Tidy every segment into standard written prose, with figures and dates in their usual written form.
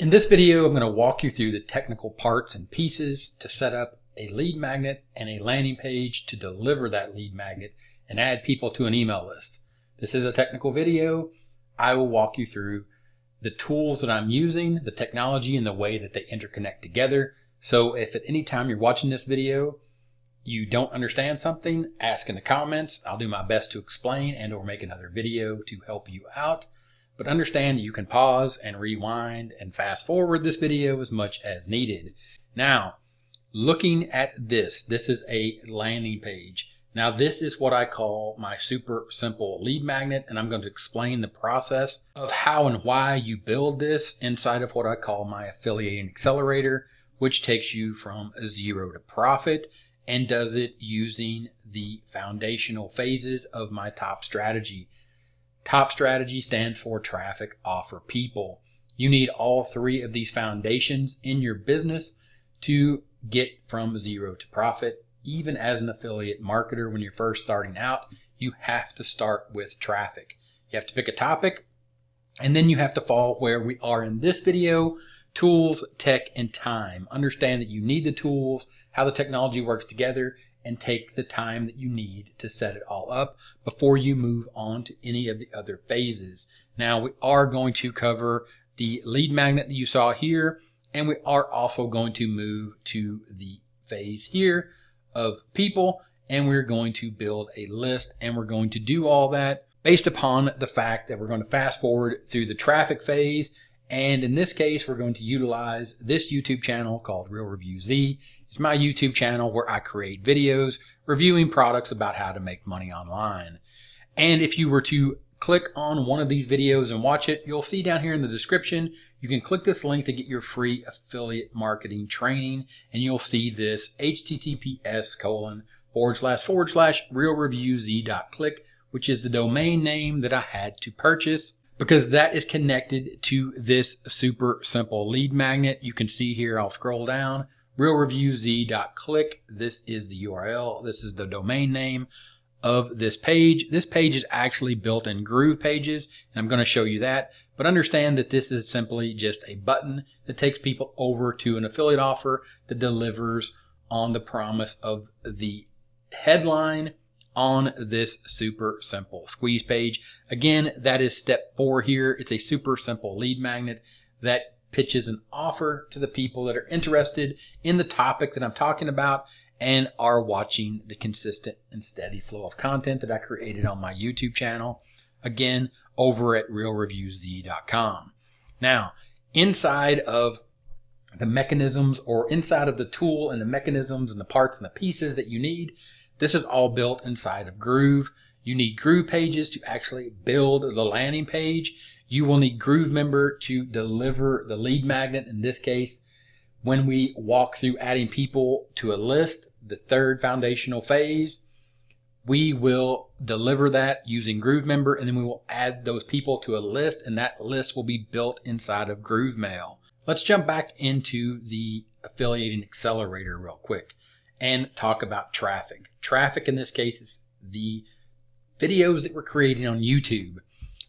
In this video, I'm going to walk you through the technical parts and pieces to set up a lead magnet and a landing page to deliver that lead magnet and add people to an email list. This is a technical video. I will walk you through the tools that I'm using, the technology, and the way that they interconnect together. So if at any time you're watching this video, you don't understand something, ask in the comments. I'll do my best to explain and or make another video to help you out. But understand you can pause and rewind and fast forward this video as much as needed. Now, looking at this is a landing page. Now, this is what I call my super simple lead magnet, and I'm going to explain the process of how and why you build this inside of what I call my affiliating accelerator, which takes you from zero to profit and does it using the foundational phases of my top strategy. Top strategy stands for traffic, offer, people. You need all three of these foundations in your business to get from zero to profit. Even as an affiliate marketer, when you're first starting out, you have to start with traffic. You have to pick a topic, and then you have to follow where we are in this video: tools, tech, and time. Understand that you need the tools, how the technology works together, and take the time that you need to set it all up before you move on to any of the other phases. Now, we are going to cover the lead magnet that you saw here, and we are also going to move to the phase here of people, and we're going to build a list, and we're going to do all that based upon the fact that we're going to fast forward through the traffic phase. And in this case, we're going to utilize this YouTube channel called Real Review Z. It's my YouTube channel where I create videos reviewing products about how to make money online. And if you were to click on one of these videos and watch it, you'll see down here in the description, you can click this link to get your free affiliate marketing training. And you'll see this https://realreviewz.click, which is the domain name that I had to purchase, because that is connected to this super simple lead magnet. You can see here, I'll scroll down, realreviewz.click. This is the URL. This is the domain name of this page. This page is actually built in Groove Pages, and I'm going to show you that. But understand that this is simply just a button that takes people over to an affiliate offer that delivers on the promise of the headline on this super simple squeeze page. Again, that is step 4 here. It's a super simple lead magnet that pitches an offer to the people that are interested in the topic that I'm talking about and are watching the consistent and steady flow of content that I created on my YouTube channel. Again, over at realreviewz.com. Now, inside of the mechanisms, or inside of the tool and the mechanisms and the parts and the pieces that you need, this is all built inside of Groove. You need Groove Pages to actually build the landing page. You will need Groovemember to deliver the lead magnet. In this case, when we walk through adding people to a list, the third foundational phase, we will deliver that using Groovemember, and then we will add those people to a list, and that list will be built inside of GrooveMail. Let's jump back into the affiliating accelerator real quick and talk about traffic. Traffic in this case is the videos that we're creating on YouTube.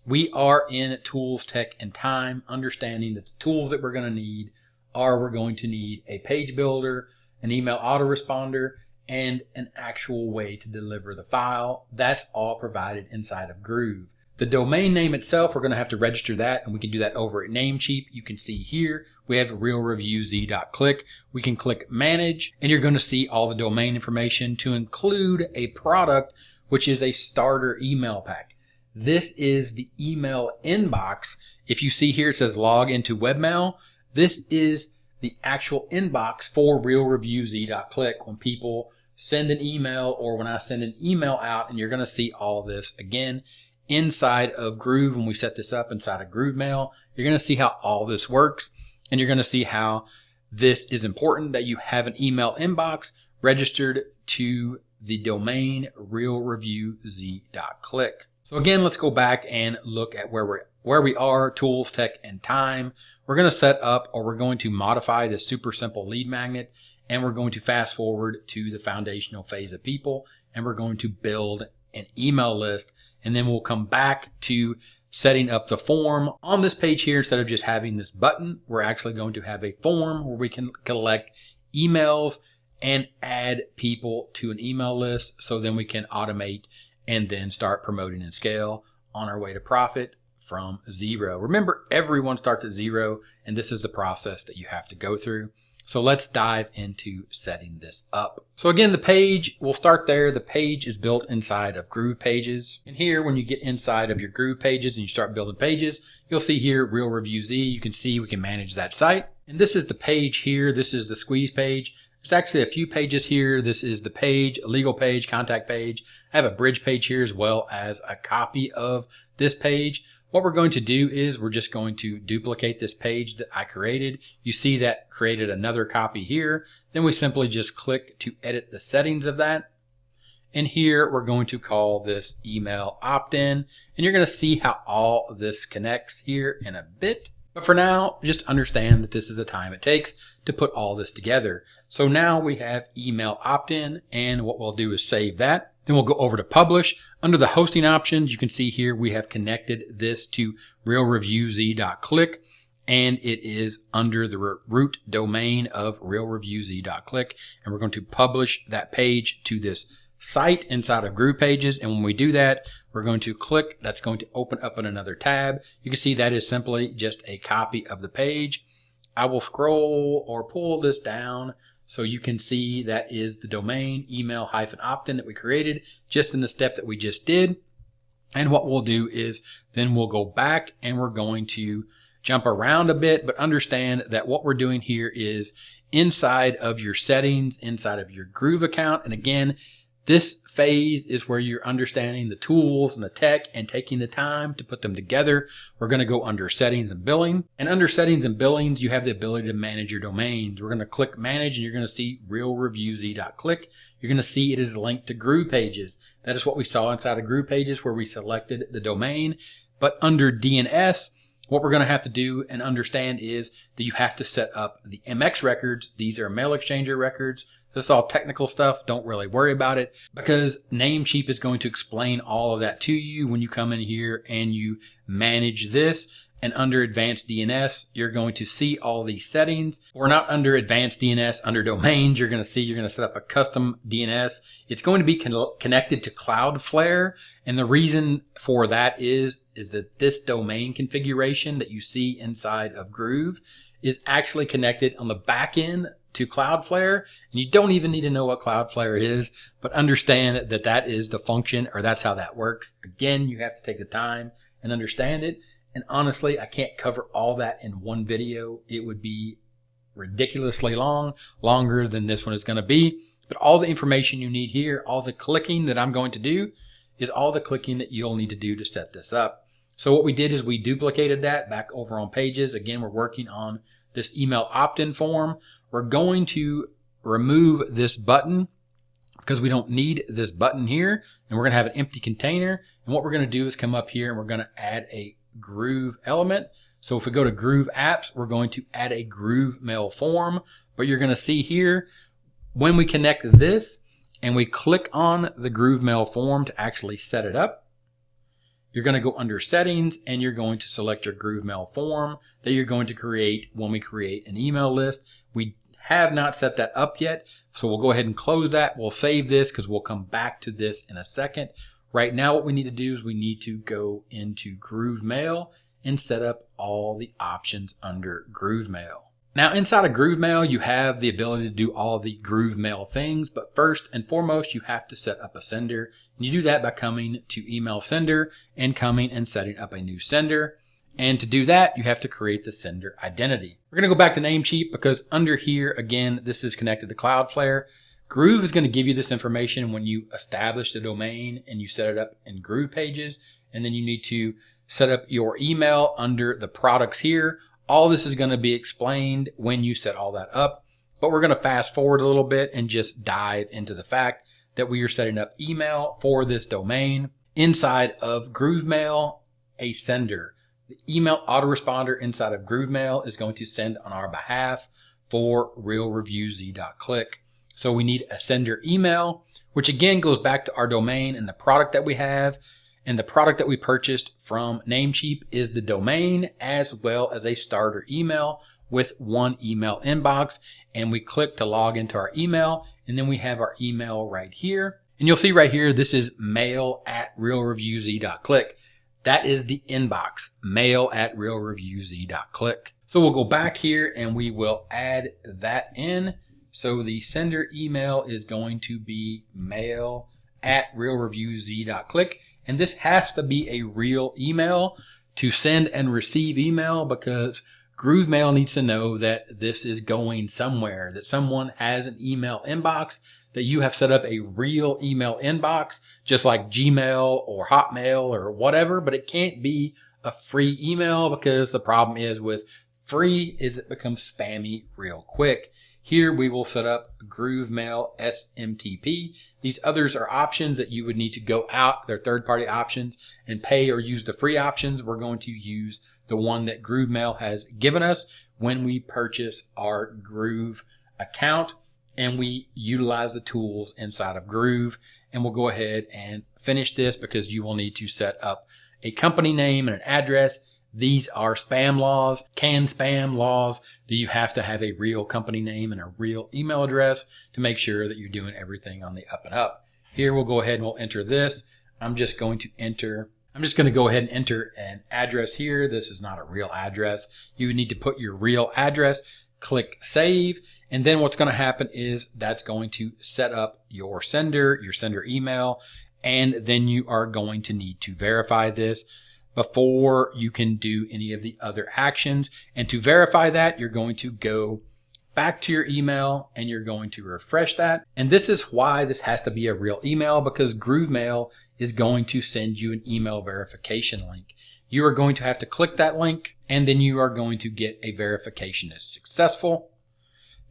We are in tools, tech, and time, understanding that the tools that we're going to need are, we're going to need a page builder, an email autoresponder, and an actual way to deliver the file. That's all provided inside of Groove. The domain name itself, we're going to have to register that, and we can do that over at Namecheap. You can see here, we have realreviewz.click. We can click manage, and you're going to see all the domain information to include a product, which is a starter email pack. This is the email inbox. If you see here, it says log into webmail. This is the actual inbox for realreviewz.click when people send an email, or when I send an email out, and you're going to see all of this again inside of Groove. When we set this up inside of GrooveMail, you're going to see how all this works, and you're going to see how this is important that you have an email inbox registered to the domain realreviewz.click. So again, let's go back and look at where we are, tools, tech, and time. We're going to set up, or we're going to modify this super simple lead magnet, and we're going to fast forward to the foundational phase of people, and we're going to build an email list, and then we'll come back to setting up the form. On this page here, instead of just having this button, we're actually going to have a form where we can collect emails and add people to an email list. So then we can automate and then start promoting and scale on our way to profit from zero. Remember, everyone starts at zero, and this is the process that you have to go through. So let's dive into setting this up. So again, the page, we'll start there. The page is built inside of Groove Pages. And here, when you get inside of your Groove Pages and you start building pages, you'll see here Real Review Z. You can see we can manage that site. And this is the page here. This is the squeeze page. There's actually a few pages here. This is the page, a legal page, contact page. I have a bridge page here as well as a copy of this page. What we're going to do is we're just going to duplicate this page that I created. You see that created another copy here. Then we simply just click to edit the settings of that. And here we're going to call this email opt-in. And you're going to see how all of this connects here in a bit. But for now, just understand that this is the time it takes to put all this together. So now we have email opt-in, and what we'll do is save that. Then we'll go over to publish. Under the hosting options, you can see here we have connected this to realreviewz.click, and it is under the root domain of realreviewz.click. And we're going to publish that page to this site inside of Groove Pages. And when we do that, we're going to click. That's going to open up in another tab. You can see that is simply just a copy of the page. I will scroll or pull this down so you can see that is the domain email-opt-in that we created just in the step that we just did. And what we'll do is then we'll go back and we're going to jump around a bit, but understand that what we're doing here is inside of your settings, inside of your Groove account. And again, this phase is where you're understanding the tools and the tech and taking the time to put them together. We're going to go under settings and billing. And under settings and billings, you have the ability to manage your domains. We're going to click manage, and you're going to see realreviewz.click. You're going to see it is linked to Groove Pages. That is what we saw inside of Groove Pages where we selected the domain. But under DNS, what we're going to have to do and understand is that you have to set up the MX records. These are mail exchanger records. This is all technical stuff. Don't really worry about it because Namecheap is going to explain all of that to you when you come in here and you manage this. And under advanced DNS, you're going to see all these settings. Or not under advanced DNS, under domains, you're going to set up a custom DNS. It's going to be connected to Cloudflare. And the reason for that is that this domain configuration that you see inside of Groove is actually connected on the back end to Cloudflare. And you don't even need to know what Cloudflare is, but understand that that is the function, or that's how that works. Again, you have to take the time and understand it. And honestly, I can't cover all that in one video. It would be ridiculously long, longer than this one is going to be. But all the information you need here, all the clicking that I'm going to do, is all the clicking that you'll need to do to set this up. So what we did is we duplicated that back over on Pages. Again, we're working on this email opt-in form. We're going to remove this button because we don't need this button here. And we're going to have an empty container. And what we're going to do is come up here and we're going to add a Groove element. So if we go to Groove Apps, we're going to add a Groove Mail form. But you're going to see here, when we connect this and we click on the Groove Mail form to actually set it up, you're going to go under settings and you're going to select your Groove Mail form that you're going to create when we create an email list. We have not set that up yet, so we'll go ahead and close that. We'll save this because we'll come back to this in a second. Right now, what we need to do is we need to go into Groove Mail and set up all the options under Groove Mail. Now, inside of Groove Mail, you have the ability to do all the Groove Mail things, but first and foremost, you have to set up a sender. And you do that by coming to Email Sender and coming and setting up a new sender. And to do that, you have to create the sender identity. We're going to go back to Namecheap because under here, again, this is connected to Cloudflare. Groove is going to give you this information when you establish the domain and you set it up in Groove Pages. And then you need to set up your email under the products here. All this is going to be explained when you set all that up. But we're going to fast forward a little bit and just dive into the fact that we are setting up email for this domain inside of Groove Mail, a sender. The email autoresponder inside of Groove Mail is going to send on our behalf for realreviewz.click. So we need a sender email, which again goes back to our domain and the product that we have. And the product that we purchased from Namecheap is the domain as well as a starter email with one email inbox. And we click to log into our email, and then we have our email right here. And you'll see right here, this is mail@realreviewz.click. That is the inbox, mail@realreviewz.click. So we'll go back here and we will add that in. So the sender email is going to be mail@realreviewz.click. And this has to be a real email to send and receive email, because GrooveMail needs to know that this is going somewhere, that someone has an email inbox, that you have set up a real email inbox, just like Gmail or Hotmail or whatever, but it can't be a free email, because the problem is with free is it becomes spammy real quick. Here we will set up GrooveMail SMTP. These others are options that you would need to go out. They're third-party options and pay or use the free options. We're going to use the one that GrooveMail has given us when we purchase our Groove account, and we utilize the tools inside of Groove. And we'll go ahead and finish this, because you will need to set up a company name and an address. These are spam laws, CAN spam laws, that you have to have a real company name and a real email address to make sure that you're doing everything on the up and up. Here we'll go ahead and we'll enter this. I'm just going to go ahead and enter an address here. This is not a real address. You would need to put your real address, click save, and then what's going to happen is that's going to set up your sender email, and then you are going to need to verify this before you can do any of the other actions. And to verify that, you're going to go back to your email and you're going to refresh that. And this is why this has to be a real email, because GrooveMail is going to send you an email verification link. You are going to have to click that link, and then you are going to get a verification as successful.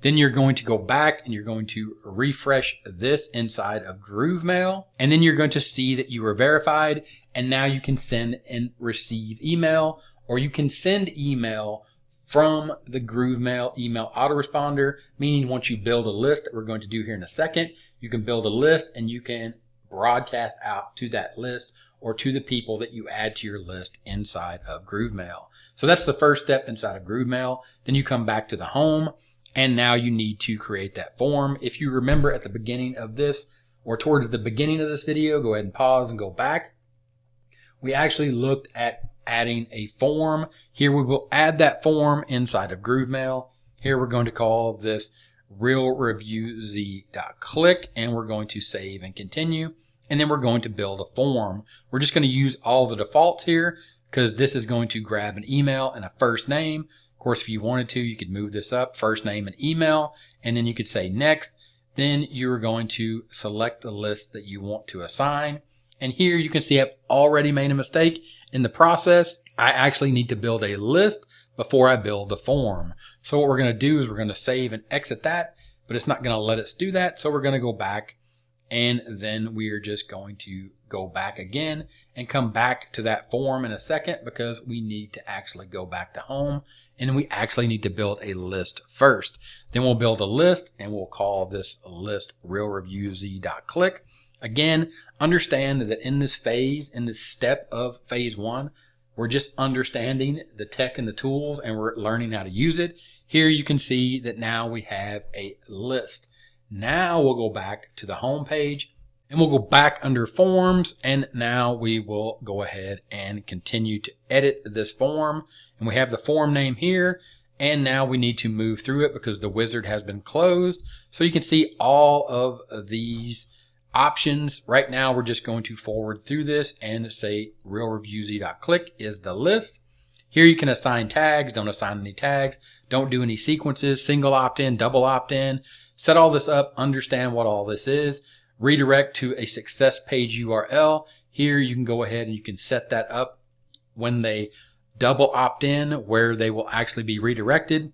Then you're going to go back and you're going to refresh this inside of GrooveMail. And then you're going to see that you are verified. And now you can send and receive email, or you can send email from the GrooveMail email autoresponder, meaning once you build a list that we're going to do here in a second, you can build a list and you can broadcast out to that list or to the people that you add to your list inside of GrooveMail. So that's the first step inside of GrooveMail. Then you come back to the home. And now you need to create that form. If you remember at the beginning of this, or towards the beginning of this video, go ahead and pause and go back. We actually looked at adding a form. Here we will add that form inside of GrooveMail. Here we're going to call this realreviewz.click, and we're going to save and continue. And then we're going to build a form. We're just going to use all the defaults here, because this is going to grab an email and a first name. Of course, if you wanted to, you could move this up, first name and email, and then you could say next. Then you're going to select the list that you want to assign. And here you can see I've already made a mistake in the process. I actually need to build a list before I build the form. So what we're going to do is we're going to save and exit that, but it's not going to let us do that. So we're going to go back, and then we are just going to go back again and come back to that form in a second, because we need to actually go back to home, and we actually need to build a list first. Then we'll build a list, and we'll call this list realreviewz.click. Again, understand that in this phase, in this step of phase one, we're just understanding the tech and the tools, and we're learning how to use it. Here you can see that now we have a list. Now we'll go back to the home page, and we'll go back under forms, and now we will go ahead and continue to edit this form. And we have the form name here, and now we need to move through it because the wizard has been closed. So you can see all of these options. Right now we're just going to forward through this and say realreviewz.click is the list. Here you can assign tags, don't assign any tags, don't do any sequences, single opt-in, double opt-in. Set all this up, understand what all this is. Redirect to a success page URL. Here you can go ahead and you can set that up when they double opt-in, where they will actually be redirected.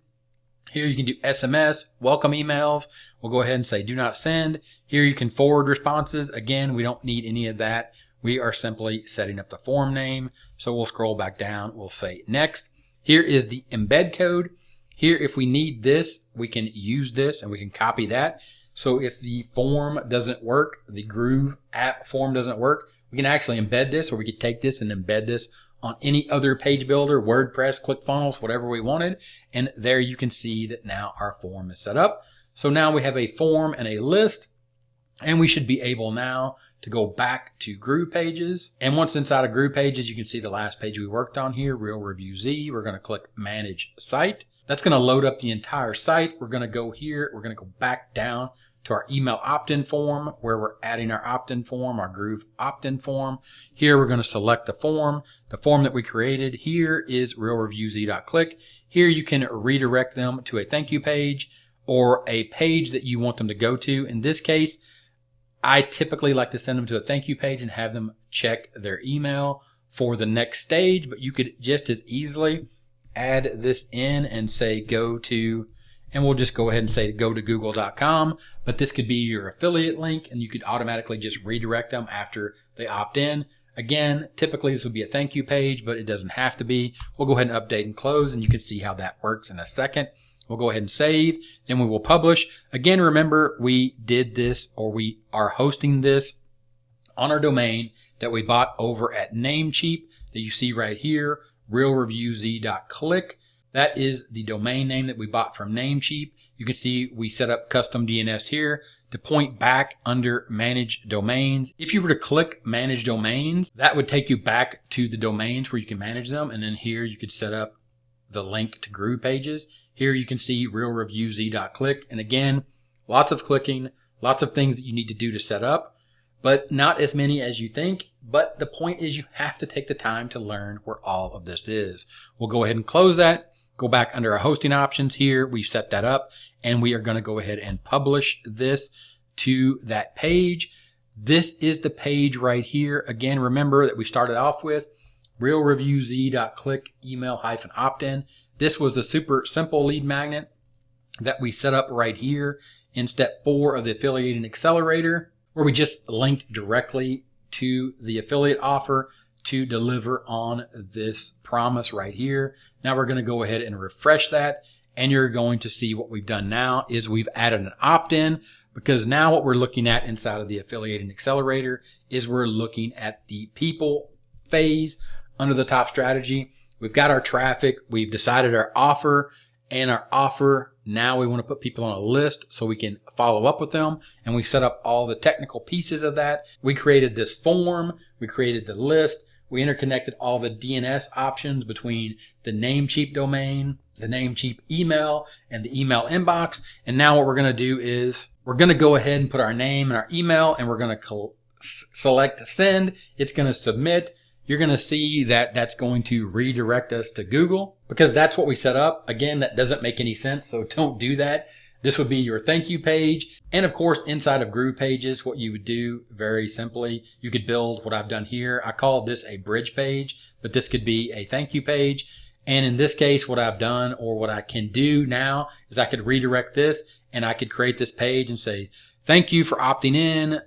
Here you can do SMS, welcome emails. We'll go ahead and say do not send. Here you can forward responses. Again, we don't need any of that. We are simply setting up the form name. So we'll scroll back down. We'll say next. Here is the embed code. Here, if we need this, we can use this and we can copy that. So if the form doesn't work, the Groove app form doesn't work, We can actually embed this, or we could take this and embed this on any other page builder, WordPress, ClickFunnels, whatever we wanted. And there you can see that now our form is set up. So now we have a form and a list, and we should be able now to go back to Groove Pages. And once inside of Groove Pages, you can see the last page we worked on here, Real Review Z. We're going to click Manage Site. That's going to load up the entire site. We're going to go here. We're going to go back down to our email opt-in form where we're adding our opt-in form, our Groove opt-in form. Here we're going to select the form. The form that we created here is realreviewz.click. Here you can redirect them to a thank you page or a page that you want them to go to. In this case, I typically like to send them to a thank you page and have them check their email for the next stage, but you could just as easily add this in and say go to, and we'll just go ahead and say go to google.com, but this could be your affiliate link and you could automatically just redirect them after they opt in. Again, typically this would be a thank you page, but it doesn't have to be. We'll go ahead and update and close, and you can see how that works in a second. We'll go ahead and save, then we will publish. Again, remember we did this, or we are hosting this on our domain that we bought over at Namecheap that you see right here, realreviewz.click. That is the domain name that we bought from Namecheap. You can see we set up custom DNS here to point back under Manage Domains. If you were to click Manage Domains, that would take you back to the domains where you can manage them. And then here you could set up the link to Groove Pages. Here you can see realreviewz.click. And again, lots of clicking, lots of things that you need to do to set up, but not as many as you think. But the point is you have to take the time to learn where all of this is. We'll go ahead and close that. Go back under our hosting options here. We've set that up, and we are going to go ahead and publish this to that page. This is the page right here. Again, remember that we started off with realreviewz.click email-opt-in. This was a super simple lead magnet that we set up right here in step 4 of the Affiliating Accelerator, where we just linked directly to the affiliate offer to deliver on this promise right here. Now we're going to go ahead and refresh that, and you're going to see what we've done now is we've added an opt-in, because now what we're looking at inside of the Affiliating Accelerator is we're looking at the people phase under the top strategy. We've got our traffic, we've decided our offer, and our offer, now we want to put people on a list so we can follow up with them, and we set up all the technical pieces of that. We created this form, we created the list, we interconnected all the DNS options between the Namecheap domain, the Namecheap email, and the email inbox. And now what we're going to do is we're going to go ahead and put our name and our email, and we're going to select send. It's going to submit. You're going to see that that's going to redirect us to Google, because that's what we set up. Again, that doesn't make any sense, so don't do that. This would be your thank you page. And of course, inside of Groove Pages, what you would do very simply, you could build what I've done here. I call this a bridge page, but this could be a thank you page. And in this case, what I've done, or what I can do now, is I could redirect this and I could create this page and say, thank you for opting in.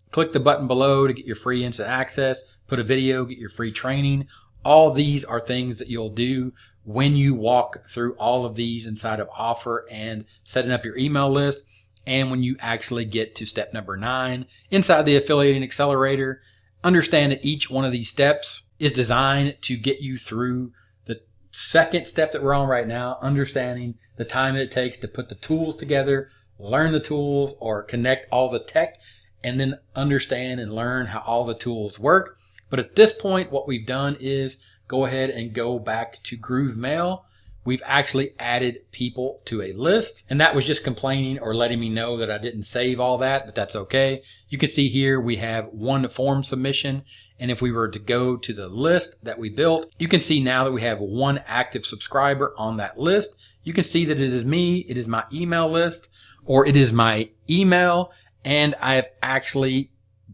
Click the button below to get your free instant access. Put a video, get your free training. All these are things that you'll do when you walk through all of these inside of offer and setting up your email list. And when you actually get to step number 9 inside the Affiliating Accelerator, understand that each one of these steps is designed to get you through the second step that we're on right now, understanding the time that it takes to put the tools together, learn the tools, or connect all the tech, and then understand and learn how all the tools work. But at this point, what we've done is go ahead and go back to Groove Mail. We've actually added people to a list, and that was just complaining or letting me know that I didn't save all that, but that's okay. You can see here we have one form submission, and if we were to go to the list that we built, you can see now that we have one active subscriber on that list. You can see that it is me, it is my email list, or it is my email, and I have actually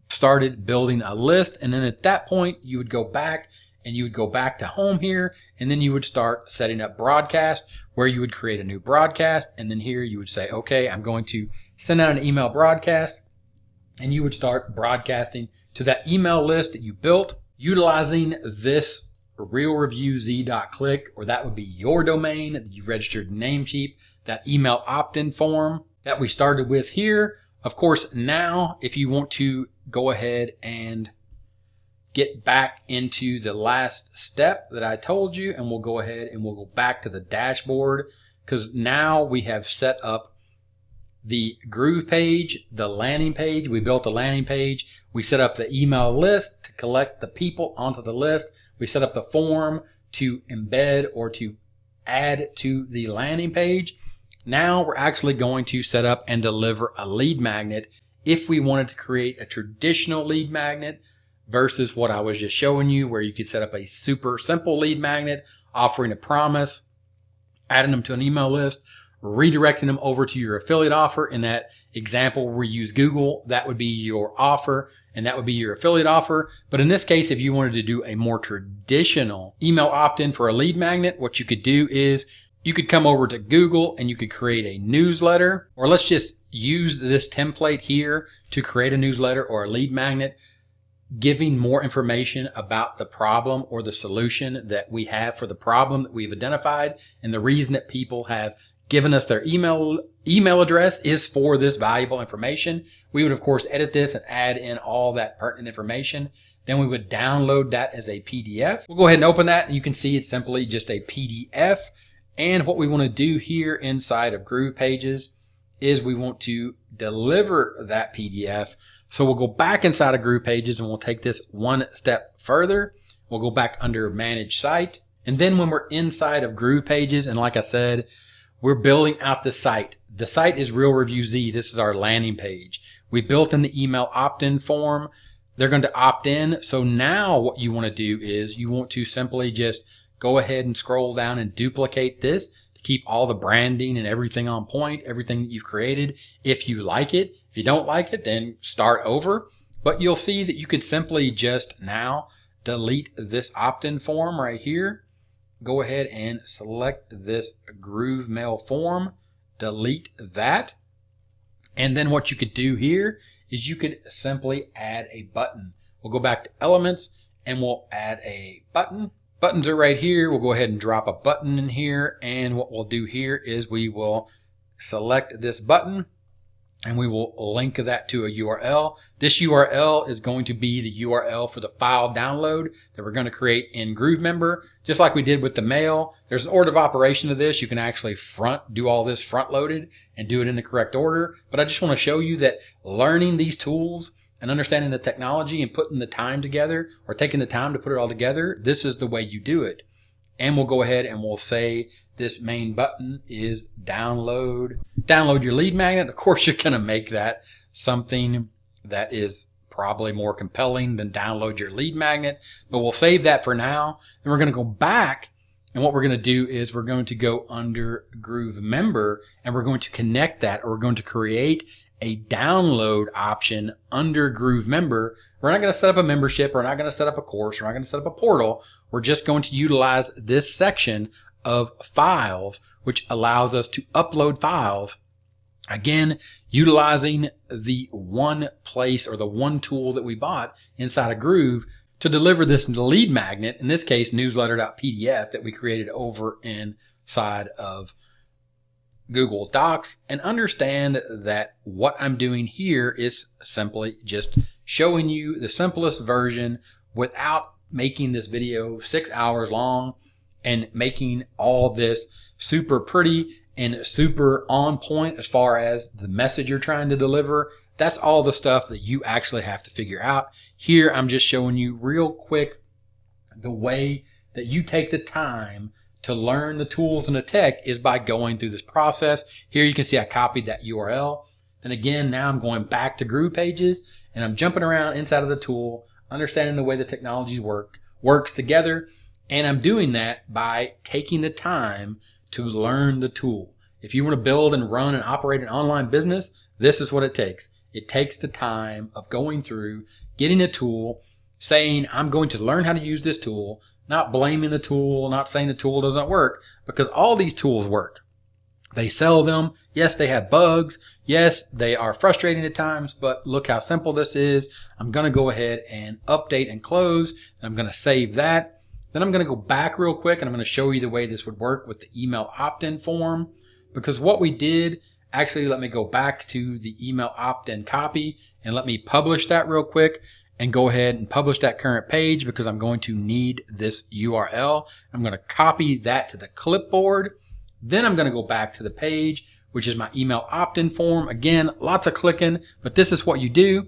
started building a list. And then at that point, you would go back and you would go back to home here, and then you would start setting up broadcast, where you would create a new broadcast. And then here you would say, okay, I'm going to send out an email broadcast, and you would start broadcasting to that email list that you built utilizing this realreviewz.click, or that would be your domain that you registered Namecheap, that email opt-in form that we started with here. Of course, now if you want to go ahead and get back into the last step that I told you, and we'll go ahead and we'll go back to the dashboard, because now we have set up the Groove page, the landing page. We built the landing page. We set up the email list to collect the people onto the list. We set up the form to embed or to add to the landing page. Now we're actually going to set up and deliver a lead magnet if we wanted to create a traditional lead magnet versus what I was just showing you, where you could set up a super simple lead magnet, offering a promise, adding them to an email list, redirecting them over to your affiliate offer. In that example where we use Google, that would be your offer and that would be your affiliate offer. But in this case, if you wanted to do a more traditional email opt-in for a lead magnet, what you could do is you could come over to Google and you could create a newsletter, or let's just use this template here to create a newsletter or a lead magnet, giving more information about the problem or the solution that we have for the problem that we've identified. And the reason that people have given us their email address is for this valuable information. We would of course edit this and add in all that pertinent information. Then we would download that as a PDF. We'll go ahead and open that and you can see it's simply just a PDF. And what we want to do here inside of Groove Pages is we want to deliver that PDF. So we'll go back inside of Groove Pages and we'll take this one step further. We'll go back under Manage Site. And then when we're inside of Groove Pages, and like I said, we're building out the site. The site is Real Review Z. This is our landing page. We built in the email opt-in form. They're going to opt in. So now what you want to do is you want to simply just go ahead and scroll down and duplicate this to keep all the branding and everything on point, everything that you've created. If you like it, if you don't like it, then start over. But you'll see that you can simply just now delete this opt-in form right here. Go ahead and select this Groove Mail form, delete that. And then what you could do here is you could simply add a button. We'll go back to Elements and we'll add a button. Buttons are right here. We'll go ahead and drop a button in here. And what we'll do here is we will select this button and we will link that to a URL. This URL is going to be the URL for the file download that we're going to create in GrooveMember. Just like we did with the mail, there's an order of operation to this. You can actually do all this front loaded and do it in the correct order. But I just want to show you that learning these tools and understanding the technology and putting the time together, or taking the time to put it all together, this is the way you do it. And we'll go ahead and we'll say this main button is download your lead magnet. Of course, you're going to make that something that is probably more compelling than download your lead magnet, but we'll save that for now. And we're going to go back, and what we're going to do is we're going to go under GrooveMember and we're going to connect that, or we're going to create a download option under GrooveMember. We're not going to set up a membership. We're not going to set up a course. We're not going to set up a portal. We're just going to utilize this section of files, which allows us to upload files. Again, utilizing the one place or the one tool that we bought inside of Groove to deliver this lead magnet, in this case, newsletter.pdf that we created over inside of Google Docs. And understand that what I'm doing here is simply just showing you the simplest version without making this video 6 hours long and making all this super pretty and super on point as far as the message you're trying to deliver. That's all the stuff that you actually have to figure out. Here, I'm just showing you real quick the way that you take the time to learn the tools and the tech is by going through this process. Here you can see I copied that URL. And again, now I'm going back to Groove Pages and I'm jumping around inside of the tool, understanding the way the technologies works together. And I'm doing that by taking the time to learn the tool. If you want to build and run and operate an online business, this is what it takes. It takes the time of going through, getting a tool, saying, I'm going to learn how to use this tool, not blaming the tool, not saying the tool doesn't work, because all these tools work. They sell them. Yes, they have bugs. Yes, they are frustrating at times, but look how simple this is. I'm going to go ahead and update and close, and I'm going to save that. Then I'm going to go back real quick, and I'm going to show you the way this would work with the email opt-in form, because what we did, actually, let me go back to the email opt-in copy, and let me publish that real quick. and go ahead and publish that current page because I'm going to need this URL. I'm going to copy that to the clipboard. Then I'm going to go back to the page, which is my email opt-in form. Again, lots of clicking, but this is what you do.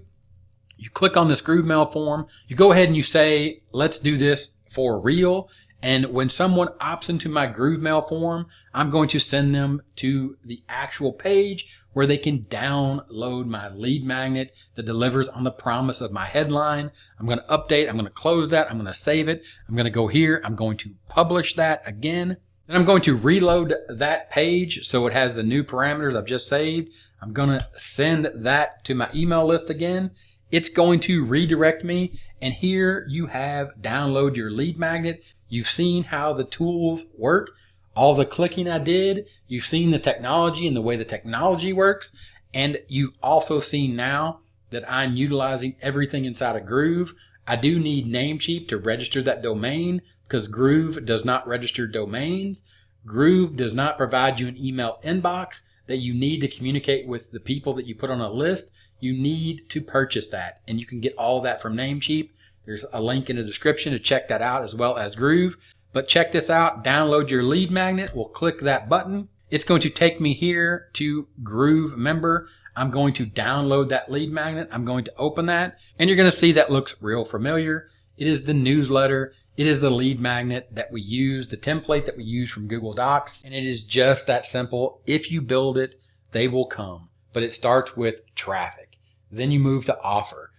You click on this GrooveMail form. You go ahead and you say, let's do this for real. And when someone opts into my GrooveMail form, I'm going to send them to the actual page where they can download my lead magnet that delivers on the promise of my headline. I'm going to update. I'm going to close that. I'm going to save it. I'm going to go here. I'm going to publish that again. Then I'm going to reload that page so it has the new parameters I've just saved. I'm going to send that to my email list again. It's going to redirect me, and here you have download your lead magnet. You've seen how the tools work, all the clicking I did. You've seen the technology and the way the technology works, and you've also seen now that I'm utilizing everything inside of Groove. I do need Namecheap to register that domain because Groove does not register domains. Groove does not provide you an email inbox that you need to communicate with the people that you put on a list. You need to purchase that, and you can get all that from Namecheap. There's a link in the description to check that out, as well as Groove. But check this out, download your lead magnet. We'll click that button. It's going to take me here to Groove Member. I'm going to download that lead magnet. I'm going to open that, and you're going to see that looks real familiar. It is the newsletter. It is the lead magnet that we use, the template that we use from Google Docs, and it is just that simple. If you build it, they will come. But it starts with traffic. Then you move to offer,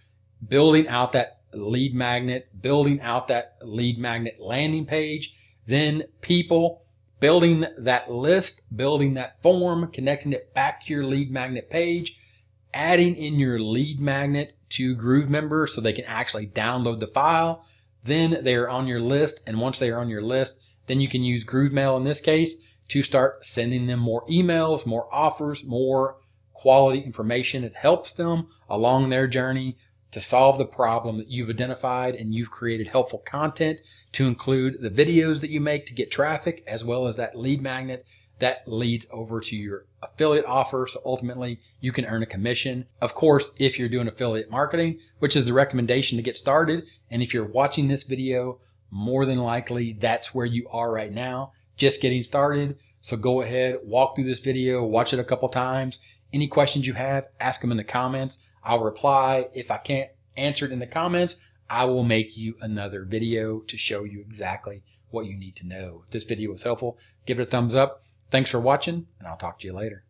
building out that lead magnet, building out that lead magnet landing page, then people, building that list, building that form, connecting it back to your lead magnet page, adding in your lead magnet to Groove Member so they can actually download the file. Then they're on your list, and once they are on your list, then you can use GrooveMail in this case to start sending them more emails, more offers, more quality information. It helps them along their journey to solve the problem that you've identified, and you've created helpful content to include the videos that you make to get traffic, as well as that lead magnet that leads over to your affiliate offer. So ultimately you can earn a commission. Of course, if you're doing affiliate marketing, which is the recommendation to get started. And if you're watching this video, more than likely that's where you are right now, just getting started. So go ahead, walk through this video, watch it a couple times. Any questions you have, ask them in the comments. I'll reply. If I can't answer it in the comments, I will make you another video to show you exactly what you need to know. If this video was helpful, give it a thumbs up. Thanks for watching, and I'll talk to you later.